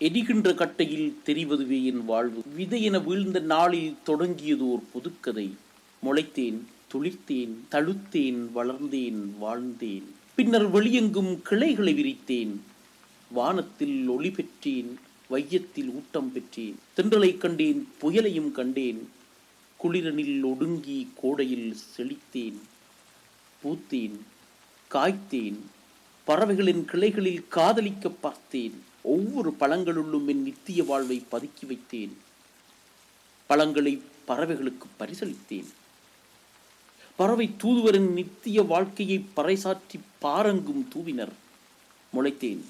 எரிகின்ற கட்டையில் தெரிவதுவே என் வாழ்வு. விதை என வீழ்ந்த நாளில் தொடங்கியதோர் புதுக்கதை. முளைத்தேன், துளிர்த்தேன், தழுத்தேன், வளர்ந்தேன், வாழ்ந்தேன். பின்னர் வெளியெங்கும் கிளைகளை விரித்தேன். வானத்தில் ஒளி பெற்றேன், வையத்தில் ஊட்டம் பெற்றேன். தென்றலை கண்டேன், புயலையும் கண்டேன். குளிரனில் ஒடுங்கி கோடையில் செழித்தேன். பூத்தேன், காய்த்தேன், பறவைகளின் கிளைகளில் காதலிக்க பார்த்தேன். ஒவ்வொரு பழங்களுள்ளும் என் நித்திய வாழ்வை பதுக்கி வைத்தேன். பழங்களை பறவைகளுக்கு பரிசளித்தேன். பறவை தூதுவரின் நித்திய வாழ்க்கையை பறைசாற்றி பாரங்கும் தூவினர். முளைத்தேன்,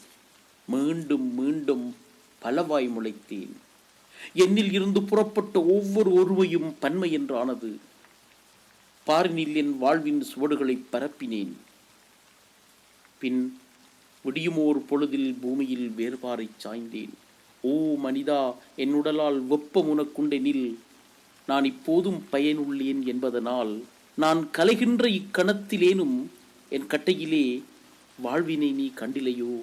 மீண்டும் மீண்டும் பலவாய் முளைத்தேன். என்னில் இருந்து புறப்பட்ட ஒவ்வொரு ஒருவையும் பன்மை என்றானது. பாரினில் என் வாழ்வின் சுவடுகளை பரப்பினேன். பின் விடியுமோர் பொழுதில் பூமியில் வேறுபாறை சாய்ந்தேன். ஓ மனிதா, என் உடலால் வெப்பம் உனக்குண்டெனில் நான் இப்போதும் பயனுள்ளேன் என்பதனால் நான் கலைகின்ற இக்கணத்திலேனும் என் கட்டையிலே வாழ்வினை நீ கண்டிலையோ?